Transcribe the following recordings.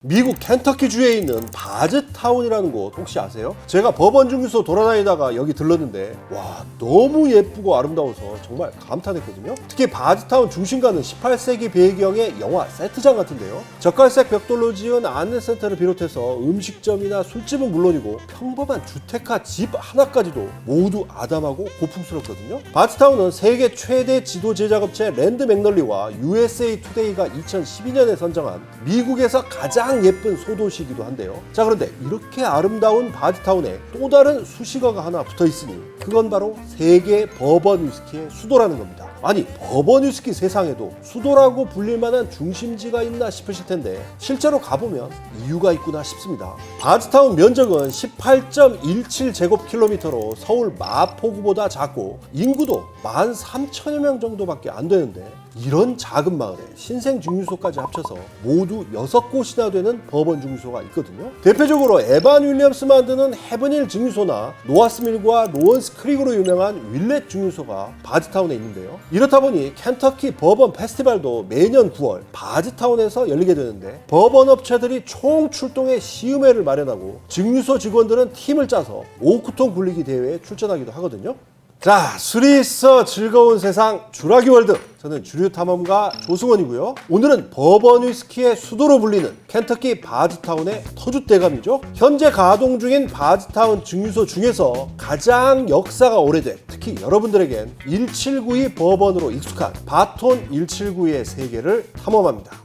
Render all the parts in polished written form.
미국 켄터키주에 있는 바즈타운이라는 곳 혹시 아세요? 제가 법원 중개소 돌아다니다가 여기 들렀는데 와, 너무 예쁘고 아름다워서 정말 감탄했거든요. 특히 바즈타운 중심가는 18세기 배경의 영화 세트장 같은데요. 젓갈색 벽돌로 지은 안내센터를 비롯해서 음식점이나 술집은 물론이고 평범한 주택가 집 하나까지도 모두 아담하고 고풍스럽거든요. 바즈타운은 세계 최대 지도 제작업체 랜드 맥널리와 USA 투데이가 2012년에 선정한 미국에서 가장 예쁜 소도시이기도 한데요. 자, 그런데 이렇게 아름다운 바즈타운에 또 다른 수식어가 하나 붙어 있으니 그건 바로 세계 버번 위스키의 수도라는 겁니다. 아니, 버번 위스키 세상에도 수도라고 불릴 만한 중심지가 있나 싶으실 텐데 실제로 가보면 이유가 있구나 싶습니다. 바즈타운 면적은 18.17제곱킬로미터로 서울 마포구보다 작고 인구도 13,000여 명 정도밖에 안 되는데 이런 작은 마을에 신생 증류소까지 합쳐서 모두 6곳이나 되는 버번 증류소가 있거든요. 대표적으로 에반 윌리엄스 만드는 헤븐힐 증류소나 노아스밀과 로원스 크릭으로 유명한 윌렛 증류소가 바즈타운에 있는데요. 이렇다 보니 켄터키 버번 페스티벌도 매년 9월 바즈타운에서 열리게 되는데 버번 업체들이 총 출동해 시음회를 마련하고 증류소 직원들은 팀을 짜서 오크통 굴리기 대회에 출전하기도 하거든요. 자, 술이 있어 즐거운 세상 주라기 월드, 저는 주류탐험가 조승원이고요. 오늘은 버번 위스키의 수도로 불리는 켄터키 바즈타운의 터줏대감이죠. 현재 가동 중인 바즈타운 증류소 중에서 가장 역사가 오래된, 특히 여러분들에겐 1792 버번으로 익숙한 바톤 1792의 세계를 탐험합니다.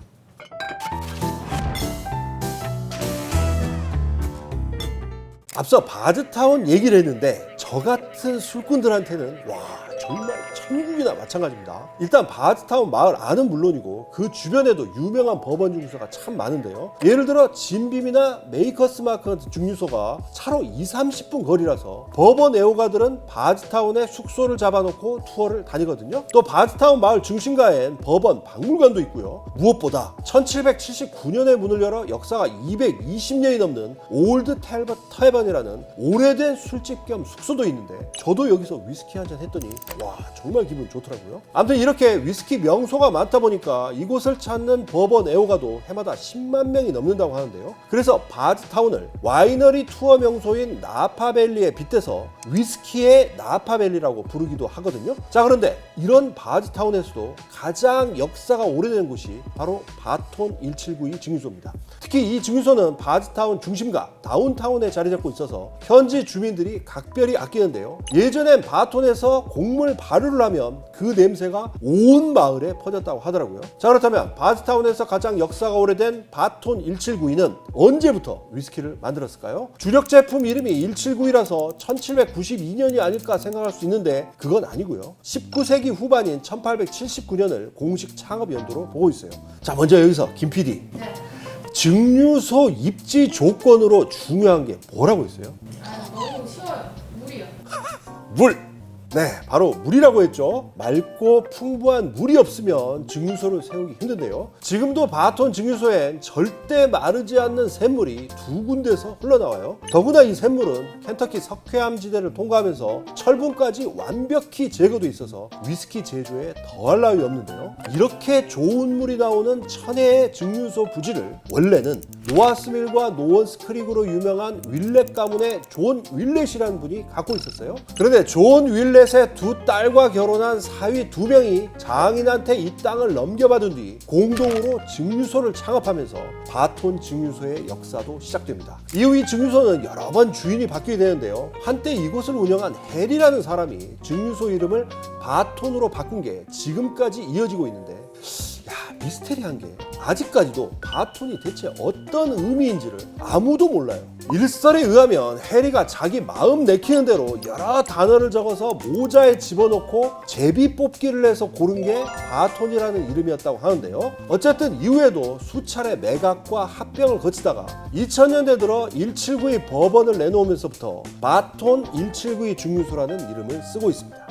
앞서 바즈타운 얘기를 했는데 저 같은 술꾼들한테는 와, 정말 천국이나 마찬가지입니다. 일단 바즈타운 마을 안은 물론이고 그 주변에도 유명한 버번 증류소가 참 많은데요. 예를 들어 진빔이나 메이커스 마크 같은 증류소가 차로 20-30분 거리라서 버번 애호가들은 바즈타운에 숙소를 잡아놓고 투어를 다니거든요. 또 바즈타운 마을 중심가엔 버번 박물관도 있고요. 무엇보다 1779년에 문을 열어 역사가 220년이 넘는 올드 텔버트 타이번이라는 오래된 술집 겸 숙소도 있는데 저도 여기서 위스키 한잔 했더니 와, 정말 기분 좋더라고요. 아무튼 이렇게 위스키 명소가 많다 보니까 이곳을 찾는 버번 애호가도 해마다 10만 명이 넘는다고 하는데요. 그래서 바즈타운을 와이너리 투어 명소인 나파밸리에 빗대서 위스키의 나파밸리라고 부르기도 하거든요. 자, 그런데 이런 바즈타운에서도 가장 역사가 오래된 곳이 바로 바톤 1792 증류소입니다. 특히 이 증류소는 바즈타운 중심가 다운타운에 자리 잡고 있어서 현지 주민들이 각별히 아끼는데요. 예전엔 바톤에서 곡물 발효를 하면 그 냄새가 온 마을에 퍼졌다고 하더라고요. 자, 그렇다면 바즈타운에서 가장 역사가 오래된 바톤 1792는 언제부터 위스키를 만들었을까요? 주력 제품 이름이 1792라서 1792년이 아닐까 생각할 수 있는데 그건 아니고요. 19세기 후반인 1879년을 공식 창업 연도로 보고 있어요. 자, 먼저 여기서 김 PD, 증류소 입지 조건으로 중요한 게 뭐라고 있어요? 너무 쉬워요. 물이요. 물! 네, 바로 물이라고 했죠. 맑고 풍부한 물이 없으면 증류소를 세우기 힘든데요. 지금도 바톤 증류소엔 절대 마르지 않는 샘물이 두 군데서 흘러나와요. 더구나 이 샘물은 켄터키 석회암 지대를 통과하면서 철분까지 완벽히 제거돼 있어서 위스키 제조에 더할 나위 없는데요. 이렇게 좋은 물이 나오는 천혜의 증류소 부지를 원래는 노아스밀과 노원스 크릭으로 유명한 윌렛 가문의 존 윌렛이라는 분이 갖고 있었어요. 그런데 존 윌렛의 두 딸과 결혼한 사위 2명이 장인한테 이 땅을 넘겨받은 뒤 공동으로 증류소를 창업하면서 바톤 증류소의 역사도 시작됩니다. 이후 이 증류소는 여러 번 주인이 바뀌게 되는데요. 한때 이곳을 운영한 헬이라는 사람이 증류소 이름을 바톤으로 바꾼 게 지금까지 이어지고 있는데, 야, 미스테리한 게 아직까지도 바톤이 대체 어떤 의미인지를 아무도 몰라요. 일설에 의하면 해리가 자기 마음 내키는 대로 여러 단어를 적어서 모자에 집어넣고 제비 뽑기를 해서 고른 게 바톤이라는 이름이었다고 하는데요. 어쨌든 이후에도 수차례 매각과 합병을 거치다가 2000년대 들어 1792 버번을 내놓으면서부터 바톤 1792 증류소라는 이름을 쓰고 있습니다.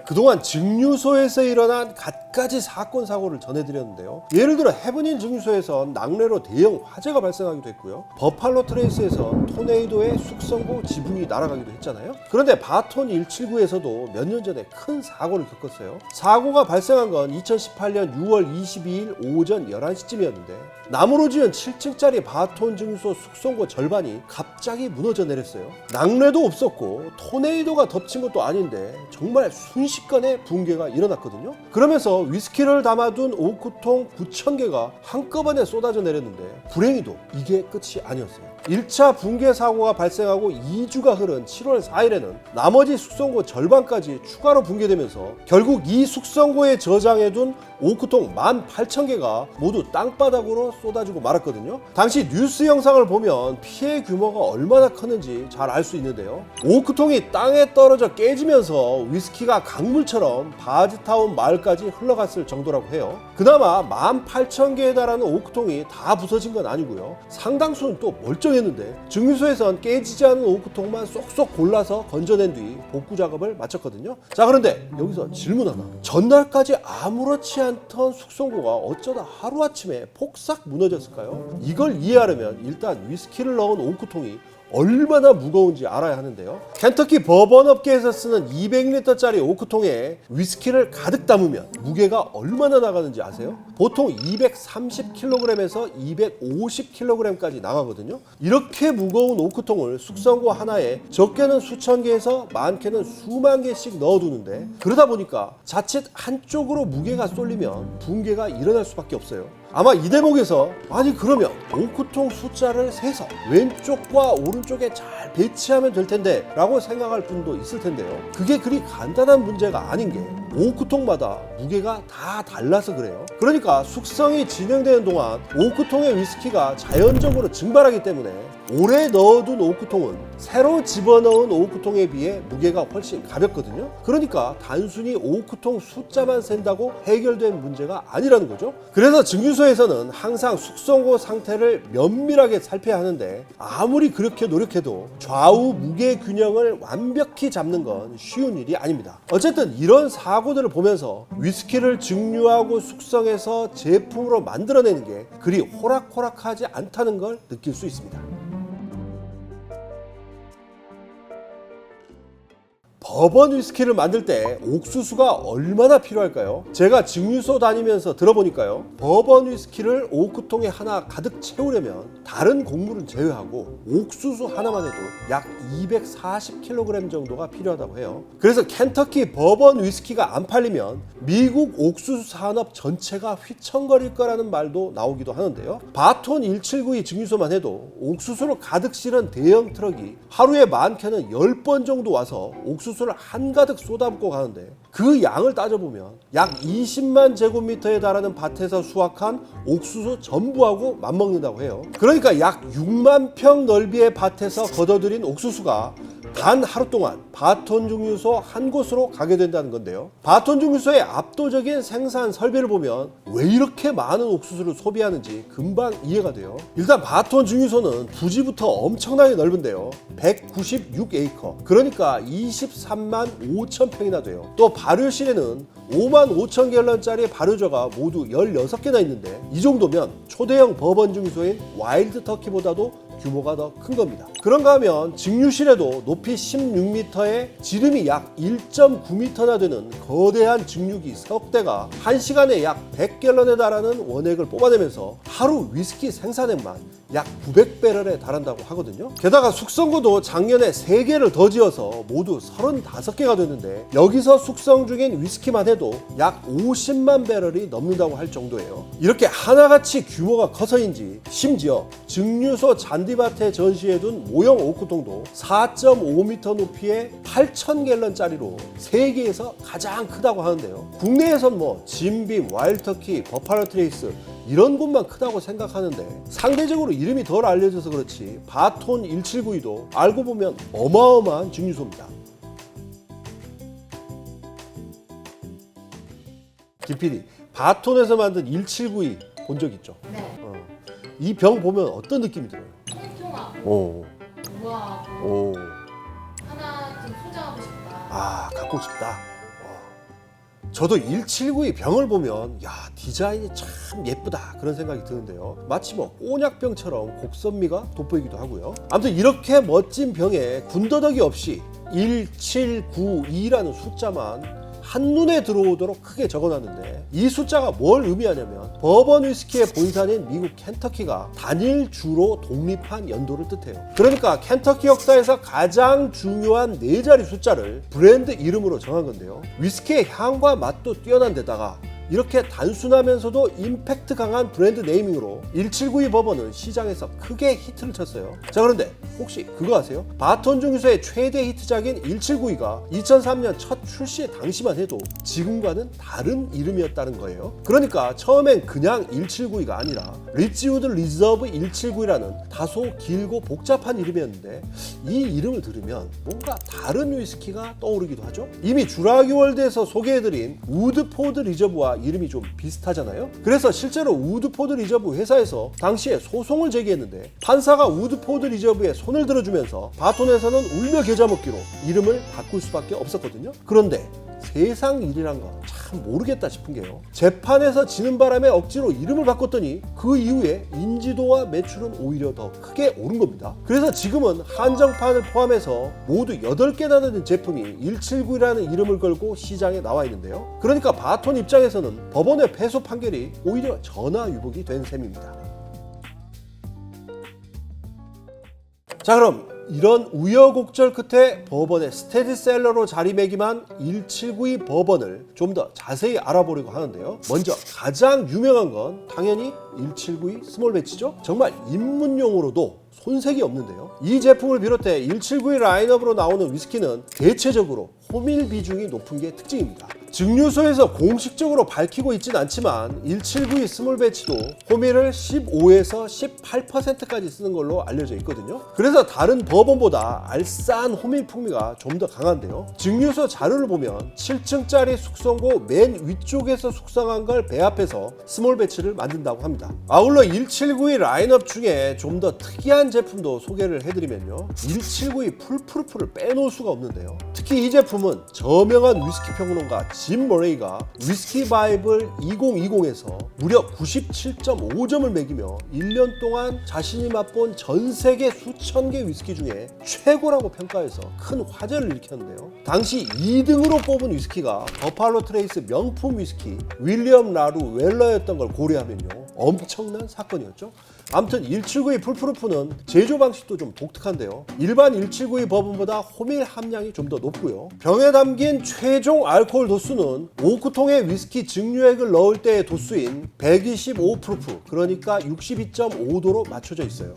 그동안 증류소에서 일어난 가지 사건 사고를 전해드렸는데요. 예를 들어 헤브닌 증류소에선 낙뢰로 대형 화재가 발생하기도 했고요. 버팔로 트레이스에선 토네이도의 숙성고 지붕이 날아가기도 했잖아요. 그런데 바톤 179에서도 몇 년 전에 큰 사고를 겪었어요. 사고가 발생한 건 2018년 6월 22일 오전 11시쯤이었는데 나무로 지은 7층짜리 바톤 증류소 숙성고 절반이 갑자기 무너져 내렸어요. 낙뢰도 없었고 토네이도가 덮친 것도 아닌데 정말 순식간에 붕괴가 일어났거든요. 그러면서 위스키를 담아둔 오크통 9,000개가 한꺼번에 쏟아져 내렸는데 불행히도 이게 끝이 아니었어요. 1차 붕괴 사고가 발생하고 2주가 흐른 7월 4일에는 나머지 숙성고 절반까지 추가로 붕괴되면서 결국 이 숙성고에 저장해둔 오크통 18,000개가 모두 땅바닥으로 쏟아지고 말았거든요. 당시 뉴스 영상을 보면 피해 규모가 얼마나 컸는지 잘 알 수 있는데요. 오크통이 땅에 떨어져 깨지면서 위스키가 강물처럼 바즈타운 마을까지 흘러갔을 정도라고 해요. 그나마 18,000개에 달하는 오크통이 다 부서진 건 아니고요. 상당수는 또 멀쩡했는데 증류소에선 깨지지 않은 오크통만 쏙쏙 골라서 건져낸 뒤 복구 작업을 마쳤거든요. 자, 그런데 여기서 질문 하나. 전날까지 아무렇지 않던 숙성고가 어쩌다 하루아침에 폭삭 무너졌을까요? 이걸 이해하려면 일단 위스키를 넣은 오크통이 얼마나 무거운지 알아야 하는데요. 켄터키 버번 업계에서 쓰는 200리터짜리 오크통에 위스키를 가득 담으면 무게가 얼마나 나가는지 아세요? 보통 230kg에서 250kg까지 나가거든요. 이렇게 무거운 오크통을 숙성고 하나에 적게는 수천 개에서 많게는 수만 개씩 넣어두는데 그러다 보니까 자칫 한쪽으로 무게가 쏠리면 붕괴가 일어날 수밖에 없어요. 아마 이 대목에서 아니 그러면 오크통 숫자를 세서 왼쪽과 오른쪽에 잘 배치하면 될 텐데 라고 생각할 분도 있을 텐데요. 그게 그리 간단한 문제가 아닌 게 오크통마다 무게가 다 달라서 그래요. 그러니까 숙성이 진행되는 동안 오크통의 위스키가 자연적으로 증발하기 때문에 오래 넣어둔 오크통은 새로 집어넣은 오크통에 비해 무게가 훨씬 가볍거든요. 그러니까 단순히 오크통 숫자만 센다고 해결된 문제가 아니라는 거죠. 그래서 증류소에서는 항상 숙성고 상태를 면밀하게 살펴야 하는데 아무리 그렇게 노력해도 좌우 무게 균형을 완벽히 잡는 건 쉬운 일이 아닙니다. 어쨌든 이런 사고들을 보면서 위스키를 증류하고 숙성해서 제품으로 만들어내는 게 그리 호락호락하지 않다는 걸 느낄 수 있습니다. 버번 위스키를 만들 때 옥수수가 얼마나 필요할까요? 제가 증류소 다니면서 들어보니까요. 버번 위스키를 오크통에 하나 가득 채우려면 다른 곡물은 제외하고 옥수수 하나만 해도 약 240kg 정도가 필요하다고 해요. 그래서 켄터키 버번 위스키가 안 팔리면 미국 옥수수 산업 전체가 휘청거릴 거라는 말도 나오기도 하는데요. 바톤 1792 증류소만 해도 옥수수를 가득 실은 대형 트럭이 하루에 많게는 10번 정도 와서 옥수수를 한가득 쏟아붓고 가는데 그 양을 따져보면 약 20만 제곱미터에 달하는 밭에서 수확한 옥수수 전부하고 맞먹는다고 해요. 그러니까 약 6만 평 넓이의 밭에서 걷어들인 옥수수가 단 하루 동안 바톤 증류소 한 곳으로 가게 된다는 건데요. 바톤 증류소의 압도적인 생산 설비를 보면 왜 이렇게 많은 옥수수를 소비하는지 금방 이해가 돼요. 일단 바톤 증류소는 부지부터 엄청나게 넓은데요. 196에이커, 그러니까 23만 5천 평이나 돼요. 또 발효실에는 5만 5천 갤런짜리 발효저가 모두 16개나 있는데 이 정도면 초대형 버번 증류소인 와일드 터키보다도 규모가 더 큰 겁니다. 그런가 하면 증류실에도 높이 16m에 지름이 약 1.9m나 되는 거대한 증류기 석 대가 1시간에 약 100갤런에 달하는 원액을 뽑아내면서 하루 위스키 생산액만 약 900배럴에 달한다고 하거든요. 게다가 숙성고도 작년에 3개를 더 지어서 모두 35개가 됐는데 여기서 숙성 중인 위스키만 해도 약 50만 배럴이 넘는다고 할 정도예요. 이렇게 하나같이 규모가 커서인지 심지어 증류소 잔디밭에 전시해둔 모형 오크통도 4.5m 높이의 8,000갤런짜리로 세계에서 가장 크다고 하는데요. 국내에선 뭐 진빔, 와일드터키, 버팔로 트레이스 이런 곳만 크다고 생각하는데 상대적으로 이름이 덜 알려져서 그렇지 바톤 1792도 알고 보면 어마어마한 증류소입니다. 김PD, 바톤에서 만든 1792 본 적 있죠? 네. 이 병 보면 어떤 느낌이 들어요? 통통하고 우아하고 오. 하나 좀 소장하고 싶다. 아, 갖고 싶다. 저도 1792 병을 보면 야 디자인이 참 예쁘다 그런 생각이 드는데요. 마치 뭐 꼬냑병처럼 곡선미가 돋보이기도 하고요. 아무튼 이렇게 멋진 병에 군더더기 없이 1792라는 숫자만 한눈에 들어오도록 크게 적어놨는데 이 숫자가 뭘 의미하냐면 버번 위스키의 본산인 미국 켄터키가 단일주로 독립한 연도를 뜻해요. 그러니까 켄터키 역사에서 가장 중요한 4자리 숫자를 브랜드 이름으로 정한 건데요. 위스키의 향과 맛도 뛰어난 데다가 이렇게 단순하면서도 임팩트 강한 브랜드 네이밍으로 1792 버번은 시장에서 크게 히트를 쳤어요. 자, 그런데 혹시 그거 아세요? 바톤 증류소의 최대 히트작인 1792가 2003년 첫 출시 당시만 해도 지금과는 다른 이름이었다는 거예요. 그러니까 처음엔 그냥 1792가 아니라 리치우드 리저브 1792라는 다소 길고 복잡한 이름이었는데 이 이름을 들으면 뭔가 다른 위스키가 떠오르기도 하죠. 이미 주라기 월드에서 소개해드린 우드포드 리저브와 이름이 좀 비슷하잖아요. 그래서 실제로 우드포드 리저브 회사에서 당시에 소송을 제기했는데 판사가 우드포드 리저브에 손을 들어주면서 바톤에서는 울며 겨자 먹기로 이름을 바꿀 수밖에 없었거든요. 그런데 세상 일이란 거 참 모르겠다 싶은 게요. 재판에서 지는 바람에 억지로 이름을 바꿨더니 그 이후에 인지도와 매출은 오히려 더 크게 오른 겁니다. 그래서 지금은 한정판을 포함해서 모두 8개나 되는 제품이 179라는 이름을 걸고 시장에 나와 있는데요. 그러니까 바톤 입장에서는 법원의 패소 판결이 오히려 전화위복이 된 셈입니다. 자, 그럼 이런 우여곡절 끝에 버번의 스테디셀러로 자리매김한 1792 버번을 좀 더 자세히 알아보려고 하는데요. 먼저 가장 유명한 건 당연히 1792 스몰 배치죠. 정말 입문용으로도 손색이 없는데요. 이 제품을 비롯해 1792 라인업으로 나오는 위스키는 대체적으로 호밀 비중이 높은 게 특징입니다. 증류소에서 공식적으로 밝히고 있진 않지만 1792 스몰 배치도 호밀을 15에서 18%까지 쓰는 걸로 알려져 있거든요. 그래서 다른 버번보다 알싸한 호밀 풍미가 좀 더 강한데요. 증류소 자료를 보면 7층짜리 숙성고 맨 위쪽에서 숙성한 걸 배합해서 스몰 배치를 만든다고 합니다. 아울러 1792 라인업 중에 좀 더 특이한 제품도 소개를 해드리면요. 1792 풀프루프를 빼놓을 수가 없는데요. 특히 이 제품은 저명한 위스키 평론가 짐 머레이가 위스키 바이블 2020에서 무려 97.5점을 매기며 1년 동안 자신이 맛본 전 세계 수천 개 위스키 중에 최고라고 평가해서 큰 화제를 일으켰는데요. 당시 2등으로 뽑은 위스키가 버팔로 트레이스 명품 위스키 윌리엄 라루 웰러였던 걸 고려하면요. 엄청난 사건이었죠. 아무튼 1792 풀프루프는 제조 방식도 좀 독특한데요. 일반 1792 버번보다 호밀 함량이 좀 더 높고요. 병에 담긴 최종 알코올 도수는 오크통에 위스키 증류액을 넣을 때의 도수인 125 프루프, 그러니까 62.5도로 맞춰져 있어요.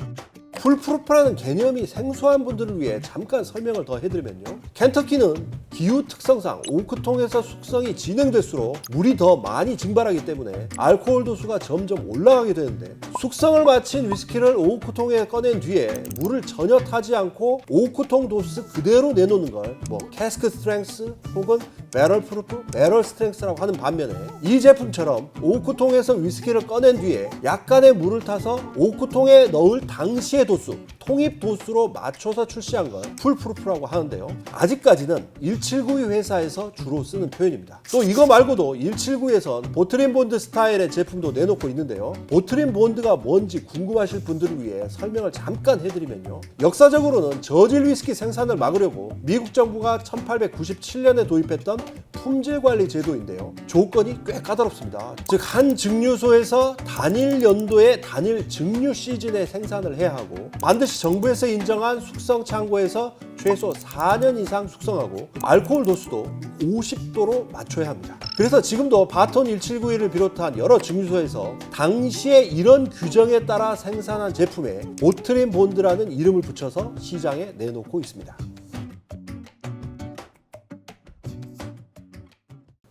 풀프루프라는 개념이 생소한 분들을 위해 잠깐 설명을 더 해드리면요. 켄터키는 기후 특성상 오크통에서 숙성이 진행될수록 물이 더 많이 증발하기 때문에 알코올 도수가 점점 올라가게 되는데 숙성을 마친 위스키를 오크통에 꺼낸 뒤에 물을 전혀 타지 않고 오크통 도수 그대로 내놓는 걸 뭐 캐스크 스트렝스 혹은 배럴 프루프, 배럴 스트렝스라고 하는 반면에 이 제품처럼 오크통에서 위스키를 꺼낸 뒤에 약간의 물을 타서 오크통에 넣을 당시의 도수, 통입 도수로 맞춰서 출시한 걸 풀프루프라고 하는데요. 아직까지는 1792 회사에서 주로 쓰는 표현입니다. 또 이거 말고도 1792에선 보트린 본드 스타일의 제품도 내놓고 있는데요. 보트린 본드가 뭔지 궁금하실 분들을 위해 설명을 잠깐 해드리면요. 역사적으로는 저질 위스키 생산을 막으려고 미국 정부가 1897년에 도입했던 품질 관리 제도인데요. 조건이 꽤 까다롭습니다. 즉 한 증류소에서 단일 연도에 단일 증류 시즌에 생산을 해야 하고 반드시 정부에서 인정한 숙성 창고에서 최소 4년 이상 숙성하고 알코올 도수도 50도로 맞춰야 합니다. 그래서 지금도 바톤 1791을 비롯한 여러 증류소에서 당시에 이런 규정에 따라 생산한 제품에 보트린 본드라는 이름을 붙여서 시장에 내놓고 있습니다.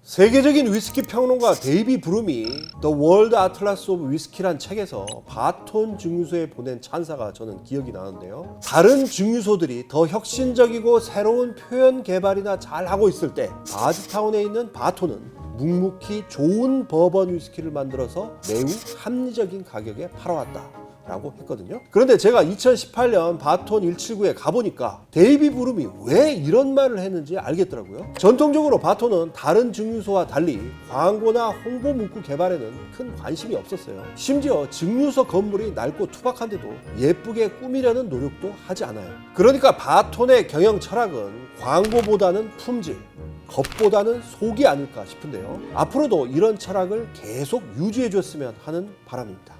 세계적인 위스키 평론가 데이비 브룸이 The World Atlas of Whiskey란 책에서 바톤 증류소에 보낸 찬사가 저는 기억이 나는데요. 다른 증류소들이 더 혁신적이고 새로운 표현 개발이나 잘하고 있을 때 바즈타운에 있는 바톤은 묵묵히 좋은 버번 위스키를 만들어서 매우 합리적인 가격에 팔아왔다 라고 했거든요. 그런데 제가 2018년 바톤 179에 가보니까 데이비 브룸이 왜 이런 말을 했는지 알겠더라고요. 전통적으로 바톤은 다른 증류소와 달리 광고나 홍보 문구 개발에는 큰 관심이 없었어요. 심지어 증류소 건물이 낡고 투박한데도 예쁘게 꾸미려는 노력도 하지 않아요. 그러니까 바톤의 경영 철학은 광고보다는 품질, 겉보다는 속이 아닐까 싶은데요. 앞으로도 이런 철학을 계속 유지해 줬으면 하는 바람입니다.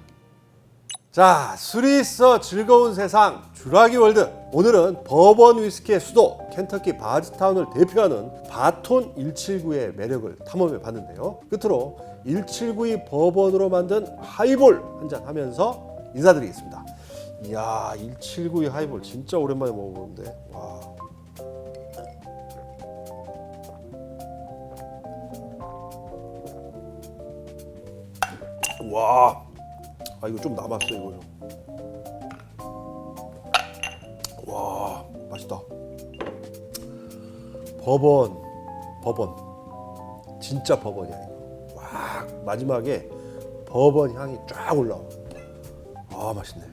자, 술이 있어 즐거운 세상 주라기 월드. 오늘은 버번 위스키의 수도 켄터키 바즈타운을 대표하는 바톤 179의 매력을 탐험해 봤는데요. 끝으로 1792 버번으로 만든 하이볼 한잔 하면서 인사드리겠습니다. 이야, 1792 하이볼 진짜 오랜만에 먹어보는데 와. 와, 아 이거 좀 남았어 이거 좀. 와, 맛있다. 버번 진짜 버번이야 이거. 와, 마지막에 버번 향이 쫙 올라와. 아, 맛있네.